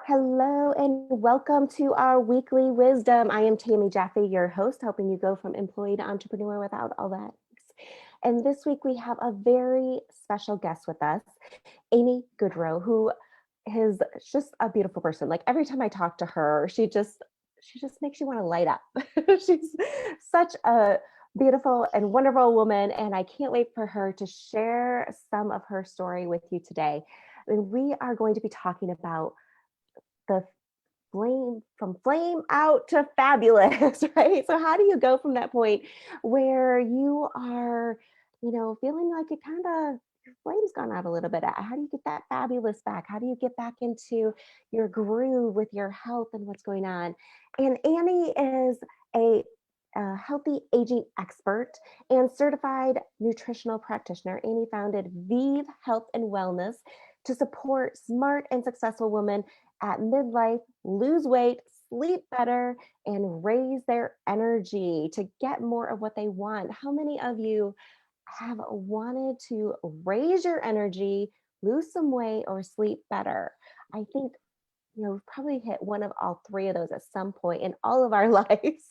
Hello and welcome to our weekly wisdom. I am Tammy Jaffe, your host, helping you go from employee to entrepreneur without all that. And this week we have a very special guest with us, Amy Goodrow, who is just a beautiful person. Like every time I talk to her, she just makes you want to light up. She's such a beautiful and wonderful woman, and I can't wait for her to share some of her story with you today. And we are going to be talking about the flame out to fabulous, right? So how do you go from that point where you are, feeling like it kind of your flame's gone out a little bit? How do you get that fabulous back? How do you get back into your groove with your health and what's going on? And Annie is a healthy aging expert and certified nutritional practitioner. Annie founded Vive Health and Wellness to support smart and successful women at midlife lose weight, sleep better, and raise their energy to get more of what they want. How many of you have wanted to raise your energy, lose some weight, or sleep better? I think we've probably hit one of all three of those at some point in all of our lives.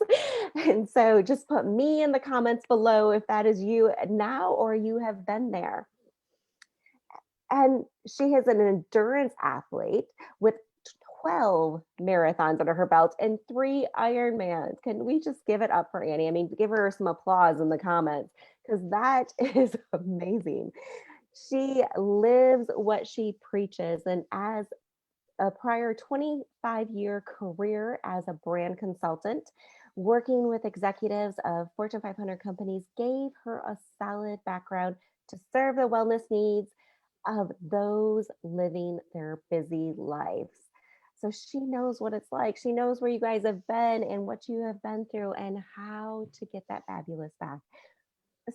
And so just put me in the comments below if that is you now or you have been there. And she is an endurance athlete with 12 marathons under her belt and 3 Ironmans. Can we just give it up for Annie? I mean, give her some applause in the comments because that is amazing. She lives what she preaches. And as a prior 25-year career as a brand consultant, working with executives of Fortune 500 companies gave her a solid background to serve the wellness needs of those living their busy lives. So she knows what it's like. She knows where you guys have been and what you have been through and how to get that fabulous back.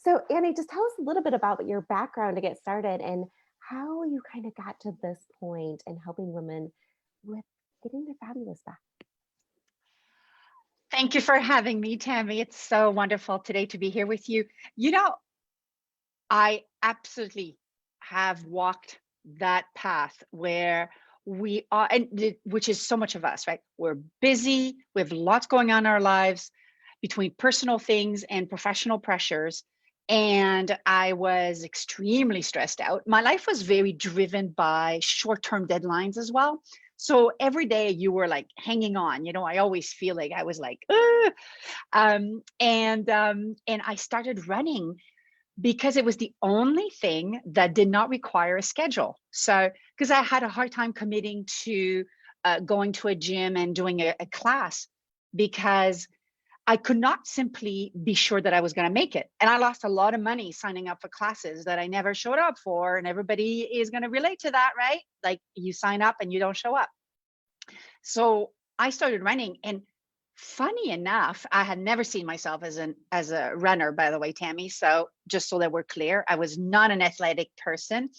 So, Annie, just tell us a little bit about your background to get started and how you kind of got to this point in helping women with getting their fabulous back. Thank you for having me, Tammy. It's so wonderful today to be here with you. I absolutely have walked that path where we are, which is so much of us, right? We're busy, we have lots going on in our lives between personal things and professional pressures. And I was extremely stressed out. My life was very driven by short-term deadlines as well. So every day you were like hanging on, I always feel like I was like, and I started running because it was the only thing that did not require a schedule. So, because I had a hard time committing to going to a gym and doing a class because I could not simply be sure that I was going to make it. And I lost a lot of money signing up for classes that I never showed up for. And everybody is going to relate to that, right? Like you sign up and you don't show up. So I started running, and funny enough, I had never seen myself as a runner, by the way, Tammy. So just so that we're clear, I was not an athletic person,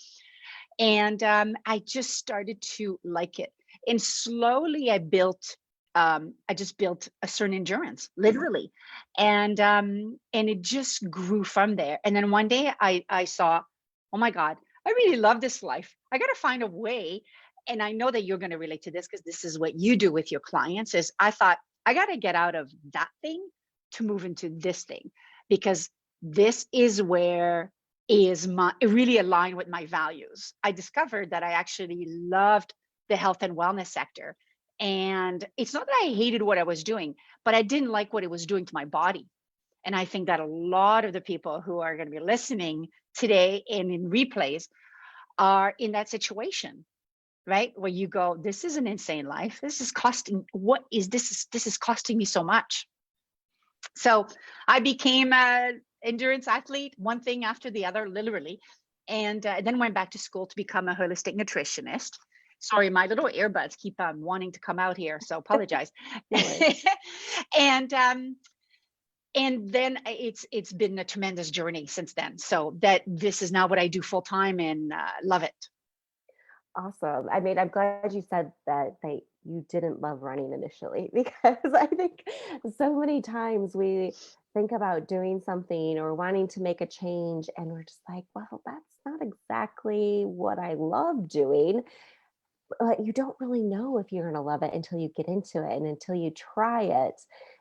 and I just started to like it. And slowly, I just built a certain endurance, literally, and it just grew from there. And then one day, I saw, oh my God, I really love this life. I got to find a way. And I know that you're going to relate to this because this is what you do with your clients. Is I thought I got to get out of that thing to move into this thing because this is where it really aligned with my values. I discovered that I actually loved the health and wellness sector. And it's not that I hated what I was doing, but I didn't like what it was doing to my body. And I think that a lot of the people who are going to be listening today and in replays are in that situation, right? Where you go, this is an insane life. This is costing, what is this? This is costing me so much. So I became an endurance athlete, one thing after the other, literally. And then went back to school to become a holistic nutritionist. Sorry, my little earbuds keep wanting to come out here, so apologize. and and then it's been a tremendous journey since then. So that this is now what I do full time and love it. Awesome. I mean, I'm glad you said that you didn't love running initially because I think so many times we think about doing something or wanting to make a change and we're just like, well, that's not exactly what I love doing. but you don't really know if you're going to love it until you get into it and until you try it.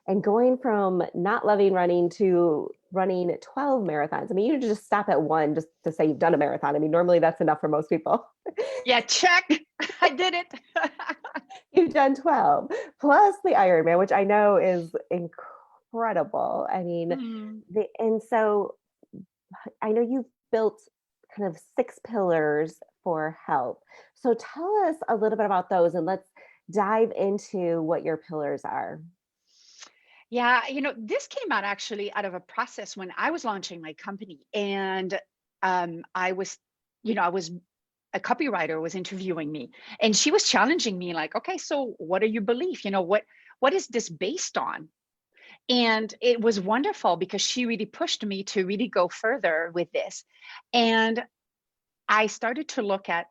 And going from not loving running to running 12 marathons. I mean, you just stop at one just to say you've done a marathon. I mean, normally that's enough for most people. Yeah, check. I did it. You've done 12 plus the Ironman, which I know is incredible. I mean, Mm. and so I know you've built kind of 6 pillars for health. So tell us a little bit about those and let's dive into what your pillars are. Yeah, this came out actually out of a process when I was launching my company, and I was, I was a copywriter was interviewing me, and she was challenging me like, okay, so what are your beliefs? What is this based on? And it was wonderful because she really pushed me to really go further with this, and I started to look at,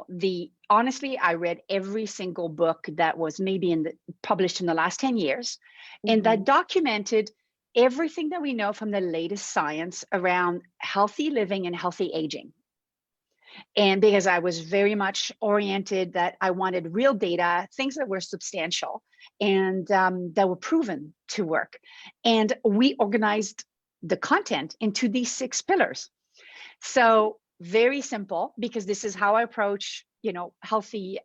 the honestly, I read every single book that was maybe published in the last 10 years, and that Mhm. documented everything that we know from the latest science around healthy living and healthy aging. And because I was very much oriented that I wanted real data, things that were substantial and that were proven to work. And we organized the content into these 6 pillars. So very simple, because this is how I approach, healthy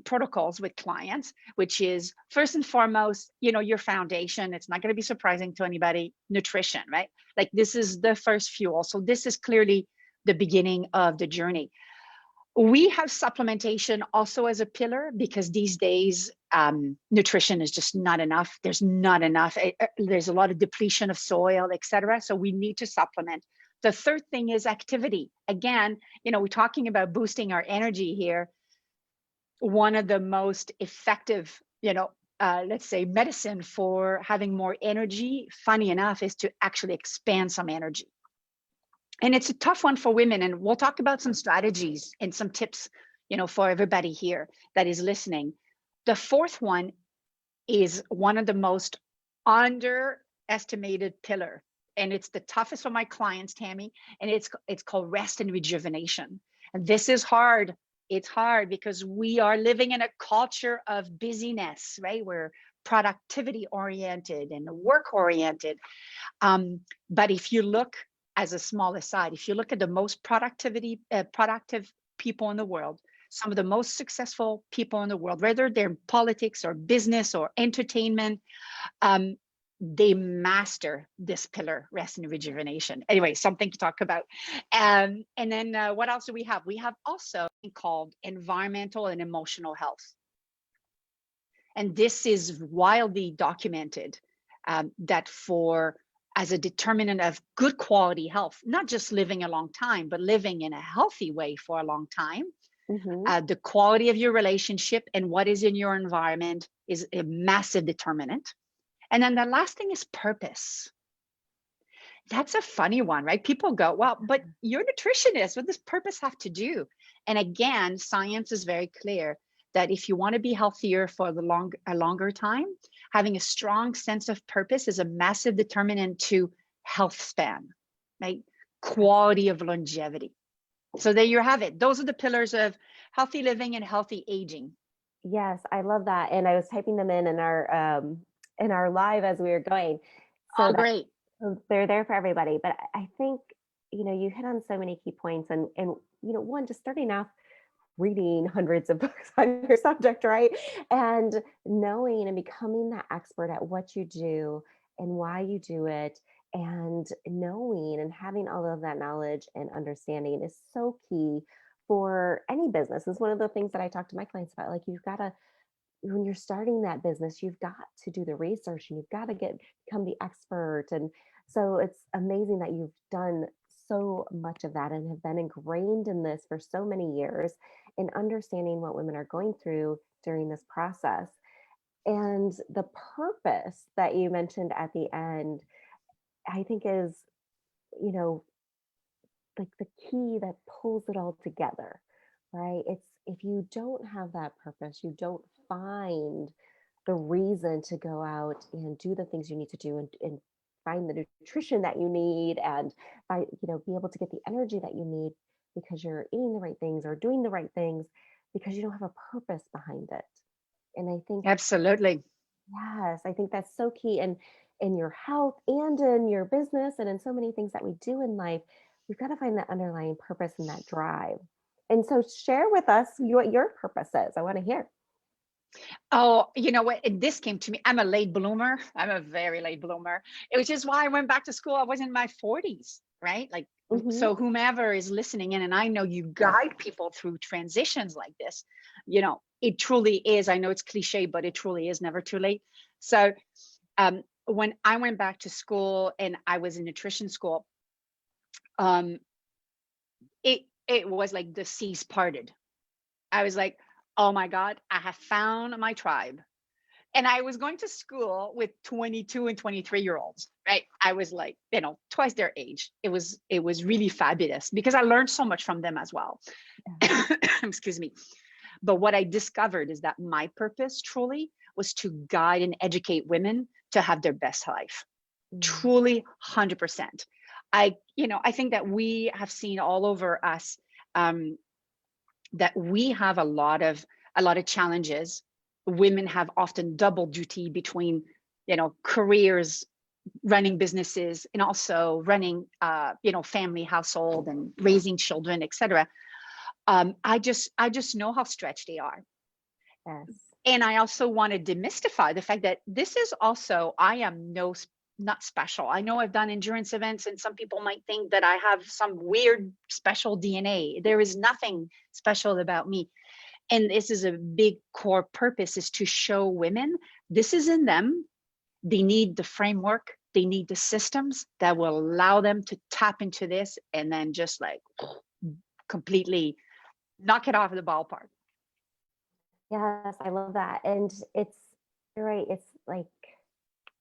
protocols with clients, which is first and foremost, your foundation. It's not going to be surprising to anybody. Nutrition, right? Like this is the first fuel. So this is clearly the beginning of the journey. We have supplementation also as a pillar because these days nutrition is just not enough. There's not enough. There's a lot of depletion of soil, et cetera. So we need to supplement. The third thing is activity. Again, we're talking about boosting our energy here. One of the most effective, let's say medicine for having more energy, funny enough, is to actually expand some energy. And it's a tough one for women, and we'll talk about some strategies and some tips, for everybody here that is listening. The fourth one is one of the most underestimated pillar, and it's the toughest for my clients, Tammy, and it's called rest and rejuvenation. And this is hard. It's hard because we are living in a culture of busyness, right? We're productivity oriented and work oriented. But if you look, as a small aside, if you look at the most productive people in the world, some of the most successful people in the world, whether they're in politics or business or entertainment, um, they master this pillar, rest and rejuvenation. Anyway, something to talk about. And then what else do we have? We have also called environmental and emotional health. And this is wildly documented, that for as a determinant of good quality health, not just living a long time, but living in a healthy way for a long time. Mhm. The quality of your relationship and what is in your environment is a massive determinant. And then the last thing is purpose. That's a funny one, right? People go, well, but you're a nutritionist. What does purpose have to do? And again, science is very clear that if you want to be healthier for a longer time, having a strong sense of purpose is a massive determinant to health span, right? Quality of longevity. So there you have it. Those are the pillars of healthy living and healthy aging. Yes, I love that. And I was typing them in our live as we were going. So Oh, that great. so they're there for everybody. But I think, you hit on so many key points and one, just starting off reading hundreds of books on your subject, right? And knowing and becoming that expert at what you do and why you do it, and knowing and having all of that knowledge and understanding is so key for any business. It's one of the things that I talk to my clients about. Like, you've got to, when you're starting that business, you've got to do the research and you've got to become the expert. And so it's amazing that you've done so much of that and have been ingrained in this for so many years in understanding what women are going through during this process. And the purpose that you mentioned at the end, I think is, you know, like the key that pulls it all together, right? It's if you don't have that purpose, you don't find the reason to go out and do the things you need to do and find the nutrition that you need and be able to get the energy that you need because you're eating the right things or doing the right things, because you don't have a purpose behind it. And I think, Absolutely. yes, I think that's so key in your health and in your business and in so many things that we do in life. We've got to find that underlying purpose and that drive. And so share with us what your purpose is. I want to hear. Oh, you know what? This came to me. I'm a late bloomer. I'm a very late bloomer. It was just why I went back to school. I was in my 40s, right? Like, Hmm. so whomever is listening in, and I know you guide people through transitions like this, it truly is. I know it's cliche, but it truly is never too late. So, when I went back to school and I was in nutrition school, um, it was like the seas parted. I was like, oh my God, I have found my tribe. And I was going to school with 22 and 23-year-olds, right? I was like, twice their age. It was really fabulous because I learned so much from them as well. Excuse me. But what I discovered is that my purpose truly was to guide and educate women to have their best life. Mm. Truly 100%. I think that we have seen all over us, um, that we have a lot of challenges. Women have often double duty between, careers, running businesses, and also running, family, household, and raising children, etc. I just know how stretched they are. Yes. And I also want to demystify the fact that this is also, I am not special. I know I've done endurance events, and some people might think that I have some weird special DNA. There is nothing special about me. And this is a big core purpose, is to show women this is in them. They need the framework, they need the systems that will allow them to tap into this and then just like completely knock it off the ballpark. Yes, I love that. And you're right. It's like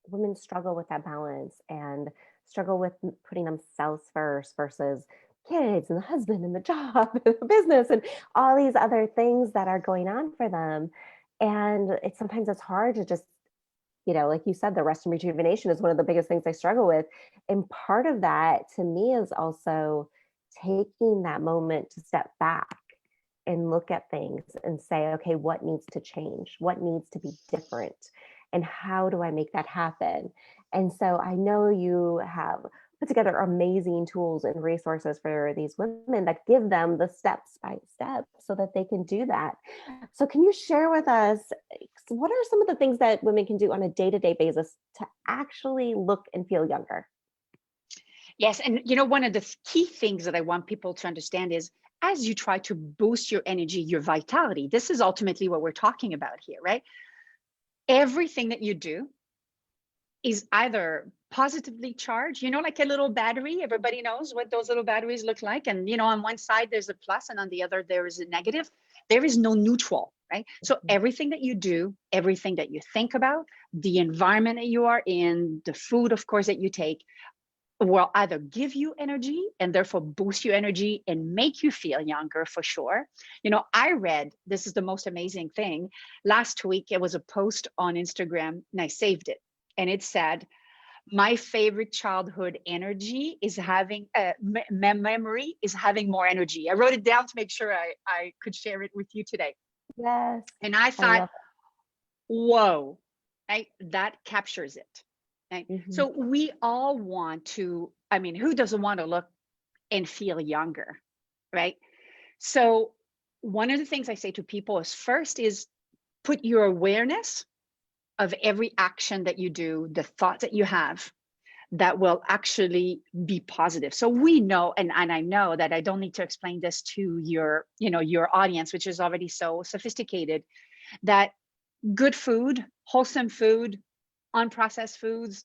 women struggle with that balance and struggle with putting themselves first versus kids and the husband and the job and the business and all these other things that are going on for them. And it's hard to just, like you said, the rest and rejuvenation is one of the biggest things I struggle with. And part of that to me is also taking that moment to step back and look at things and say, okay, what needs to change? What needs to be different? And how do I make that happen? And so I know you have put together amazing tools and resources for these women that give them the steps by step so that they can do that. So, can you share with us what are some of the things that women can do on a day to day basis to actually look and feel younger? Yes. And one of the key things that I want people to understand is, as you try to boost your energy, your vitality, this is ultimately what we're talking about here, right? Everything that you do is either positively charged, like a little battery. Everybody knows what those little batteries look like. And, on one side, there's a plus, and on the other, there is a negative. There is no neutral, right? So everything that you do, everything that you think about, the environment that you are in, the food, of course, that you take, will either give you energy and therefore boost your energy and make you feel younger for sure. I read, this is the most amazing thing. Last week, it was a post on Instagram and I saved it. And it said, my favorite childhood energy is having memory is having more energy. I wrote it down to make sure I could share it with you today. Yes, And I I thought, love whoa, right? That captures it. Right? it. Hmm. So we all want to, who doesn't want to look and feel younger, right? So one of the things I say to people is, first is put your awareness of every action that you do, the thoughts that you have, that will actually be positive. So we know, and I know that I don't need to explain this to your audience, which is already so sophisticated, that good food, wholesome food, unprocessed foods,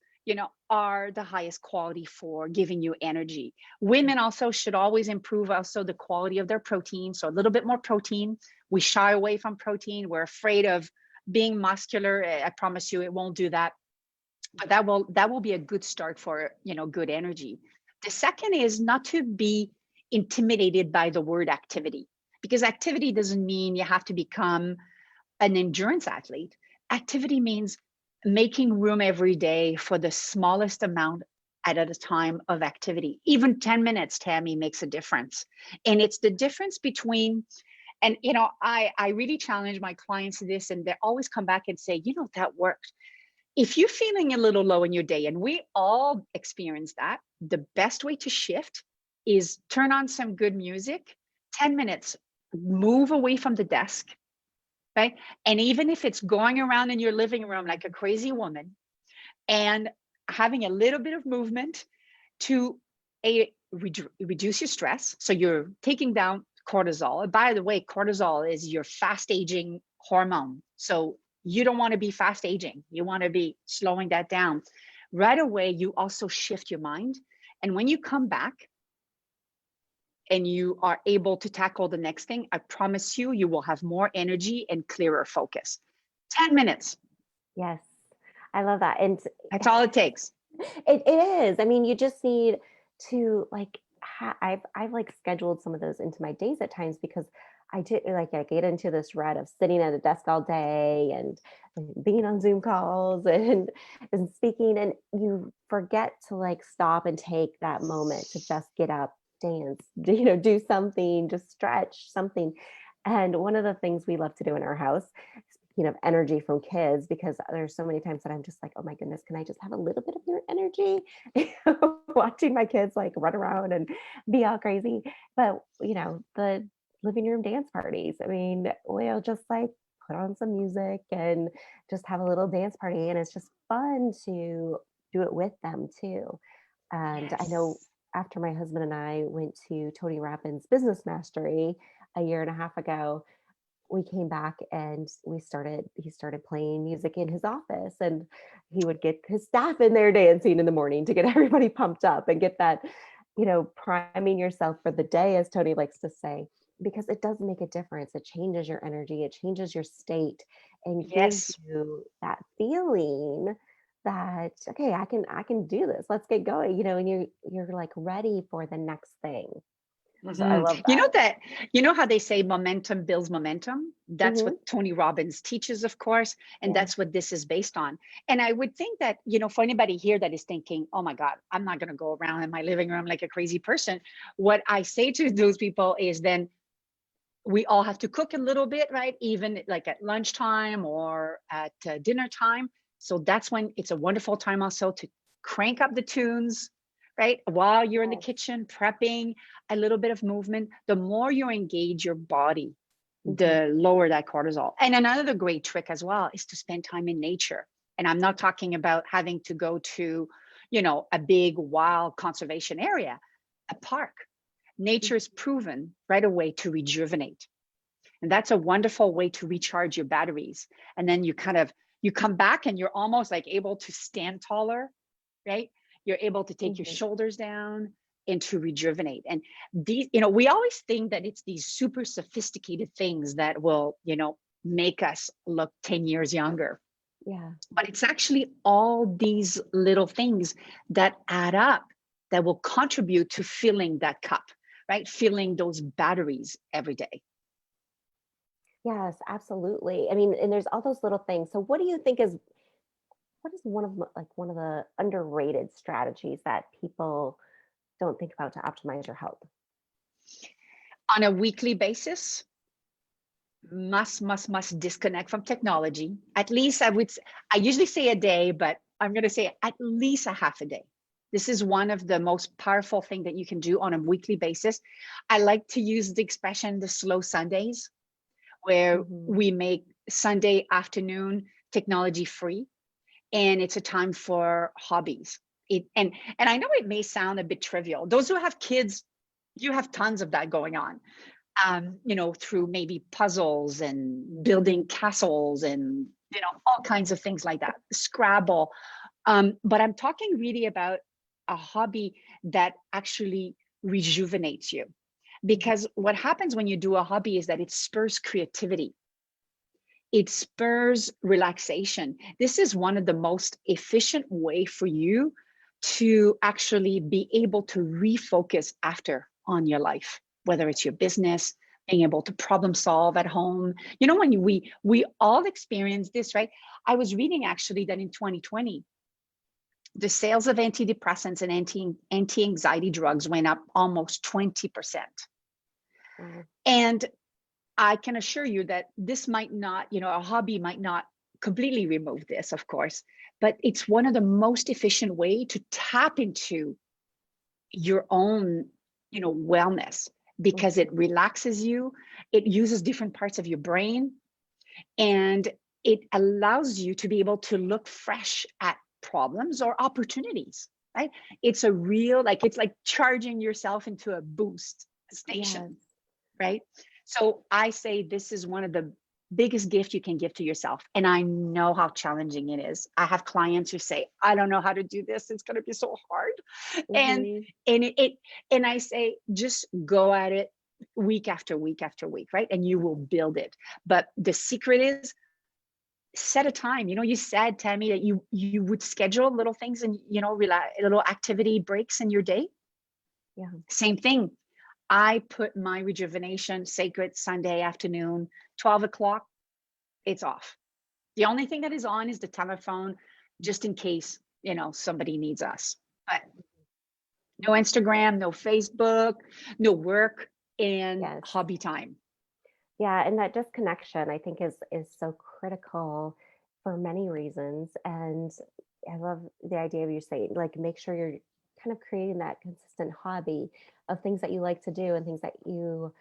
are the highest quality for giving you energy. Women also should always improve also the quality of their protein. So a little bit more protein. We shy away from protein. We're afraid of being muscular. I promise you it won't do that. But that will be a good start for, good energy. The second is not to be intimidated by the word activity, because activity doesn't mean you have to become an endurance athlete. Activity means making room every day for the smallest amount at a time of activity. Even 10 minutes, Tammy, makes a difference. And it's the difference between And, I really challenge my clients to this, and they always come back and say, that worked. If you're feeling a little low in your day, and we all experience that, the best way to shift is turn on some good music, 10 minutes, move away from the desk, right? And even if it's going around in your living room like a crazy woman and having a little bit of movement to reduce your stress. So you're taking down cortisol. And by the way, cortisol is your fast aging hormone. So you don't want to be fast aging. You want to be slowing that down. Right away, you also shift your mind. And when you come back and you are able to tackle the next thing, I promise you, you will have more energy and clearer focus. 10 minutes. Yes, I love that. And that's all it takes. It is. I mean, you just need to like, I've like scheduled some of those into my days at times because I get into this rut of sitting at a desk all day and being on Zoom calls and speaking, and you forget to like stop and take that moment to just get up, dance, do something, just stretch something. And one of the things we love to do in our house, speaking of energy from kids, because there's so many times that I'm just like, oh my goodness, can I just have a little bit of your energy? Watching my kids like run around and be all crazy. But, the living room dance parties, I mean, we'll just like put on some music and just have a little dance party. And it's just fun to do it with them too. And I know Yes. after my husband and I went to Tony Robbins' Business Mastery a year and a half ago, we came back and he started playing music in his office, and he would get his staff in there dancing in the morning to get everybody pumped up and get that, priming yourself for the day, as Tony likes to say, because it does make a difference. It changes your energy, it changes your state, and gives Yes. you that feeling that, okay, I can do this. Let's get going, and you're like ready for the next thing. So I love that. You know how they say momentum builds momentum? That's Hmm. what Tony Robbins teaches, of course, and Yeah. that's what this is based on. And I would think that, for anybody here that is thinking, oh my God, I'm not going to go around in my living room like a crazy person. What I say to those people is then we all have to cook a little bit, right? Even like at lunchtime or at dinner time. So that's when it's a wonderful time also to crank up the tunes, right? While you're in the Yes. kitchen prepping, a little bit of movement. The more you engage your body, Mhm. the lower that cortisol. And another great trick as well is to spend time in nature. And I'm not talking about having to go to, a big wild conservation area, a park. Nature is proven right away to rejuvenate. And that's a wonderful way to recharge your batteries. And then you come back and you're almost like able to stand taller, right? You're able to take your Mhm. shoulders down and to rejuvenate. And these, we always think that it's these super sophisticated things that will, make us look 10 years younger. Yeah. But it's actually all these little things that add up that will contribute to filling that cup, right? Filling those batteries every day. Yes, absolutely. I mean, and there's all those little things. So what do you think is what is one of the underrated strategies that people don't think about to optimize your health? On a weekly basis, must disconnect from technology. At least I usually say a day, but I'm going to say at least a half a day. This is one of the most powerful thing that you can do on a weekly basis. I like to use the expression the slow Sundays, where Mhm. we make Sunday afternoon technology free, and it's a time for hobbies. And I know it may sound a bit trivial. Those who have kids, you have tons of that going on, through maybe puzzles and building castles and, all kinds of things like that, Scrabble. But I'm talking really about a hobby that actually rejuvenates you. Mhm. Because what happens when you do a hobby is that it spurs creativity, it spurs relaxation. This is one of the most efficient way for you to actually be able to refocus after on your life, whether it's your business, being able to problem solve at home. When we all experience this, right? I was reading actually that in 2020, the sales of antidepressants and anti-anxiety drugs went up almost 20%. Wow. And I can assure you that this might not, a hobby might not completely remove this, of course, but it's one of the most efficient way to tap into your own, wellness, because it Mhm. relaxes you, it uses different parts of your brain, and it allows you to be able to look fresh at problems or opportunities, right? It's a real, like, it's like charging yourself into a boost Yes. station, right? So I say this is one of the biggest gift you can give to yourself. And I know how challenging it is. I have clients who say, I don't know how to do this. It's going to be so hard. And Mhm. and I say, just go at it week after week after week, right? And you will build it. But the secret is set a time. You said, Tammy, that you would schedule little things and little activity breaks in your day. Yeah. Same thing. I put my rejuvenation sacred Sunday afternoon, 12 o'clock, it's off. The only thing that is on is the telephone, just in case, somebody needs us. But no Instagram, no Facebook, no work, and Yes. hobby time. Yeah, and that disconnection I think is so critical for many reasons. And I love the idea of you saying, like, make sure you're kind of creating that consistent hobby of things that you like to do and things that you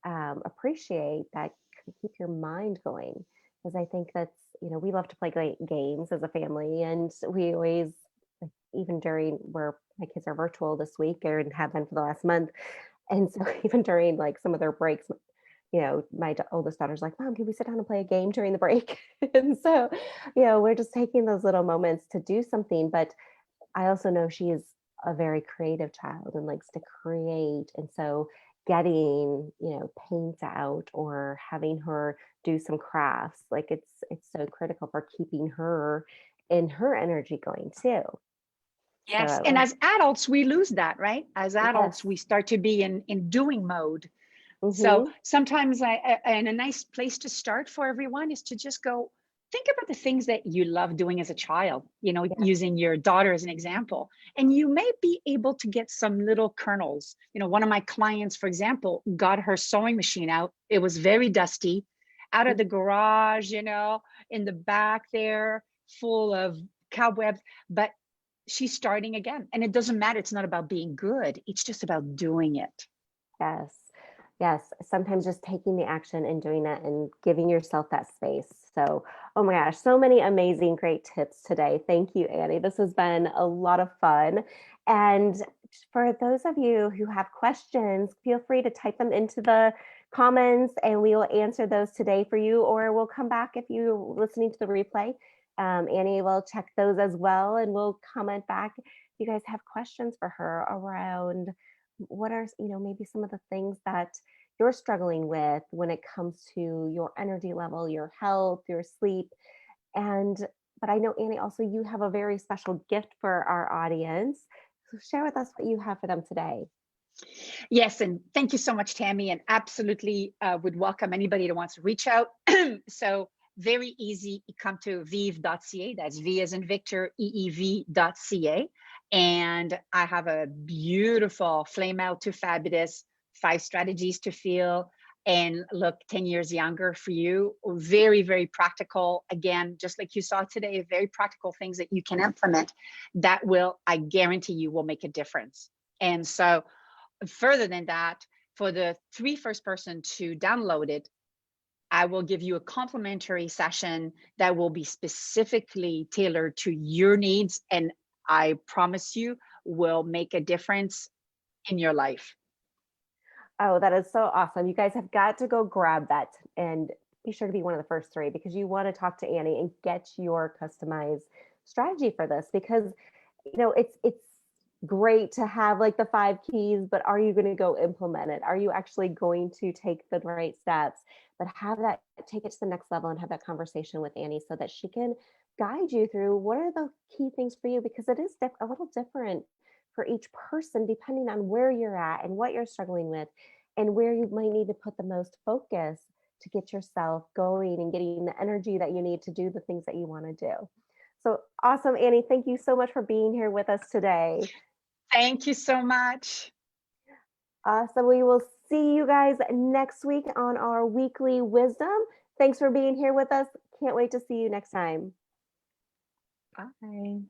appreciate that keep your mind going. Because I think that's, we love to play games as a family, and we always, like, even during where my kids are virtual this week and have been for the last month. And so even during like some of their breaks, my oldest daughter's like, Mom, can we sit down and play a game during the break? And so, we're just taking those little moments to do something. But I also know she is a very creative child and likes to create. And so getting, paint out or having her do some crafts, like it's so critical for keeping her in her energy going too. So Yes. And as adults, we lose that, right? As yes. adults, we start to be in doing mode. So Mm-hmm. sometimes and a nice place to start for everyone is to just go think about the things that you love doing as a child, Yes. using your daughter as an example. And you may be able to get some little kernels. One of my clients, for example, got her sewing machine out. It was very dusty, out of the garage, in the back there, full of cobwebs. But she's starting again. And it doesn't matter. It's not about being good, it's just about doing it. Yes. Yes. Sometimes just taking the action and doing it and giving yourself that space. So, oh my gosh, so many amazing, great tips today. Thank you, Annie. This has been a lot of fun. And for those of you who have questions, feel free to type them into the comments and we will answer those today for you, or we'll come back if you're listening to the replay. Annie will check those as well and we'll comment back if you guys have questions for her around what are maybe some of the things that you're struggling with when it comes to your energy level, your health, your sleep. And but I know, Annie, also you have a very special gift for our audience, so share with us what you have for them today. Yes, and thank you so much, Tammy, and absolutely would welcome anybody that wants to reach out. So very easy, you come to vive.ca, that's V as in Victor, EEV.ca. And I have a beautiful Flame Out to Fabulous 5 strategies to feel and look 10 years younger for you. Very, very practical. Again, just like you saw today, very practical things that you can implement that will, I guarantee you, will make a difference. And so further than that, for the first person to download it, I will give you a complimentary session that will be specifically tailored to your needs. And I promise you will make a difference in your life. Oh, that is so awesome. You guys have got to go grab that and be sure to be one of the first 3 because you want to talk to Annie and get your customized strategy for this, because it's great to have like the 5 keys, but are you going to go implement it? Are you actually going to take the right steps? But take it to the next level and have that conversation with Annie so that she can guide you through what are the key things for you, because it is a little different for each person depending on where you're at and what you're struggling with and where you might need to put the most focus to get yourself going and getting the energy that you need to do the things that you want to do. So awesome, Annie. Thank you so much for being here with us today. Thank you so much. Awesome. We will see you guys next week on our weekly wisdom. Thanks for being here with us. Can't wait to see you next time. Bye.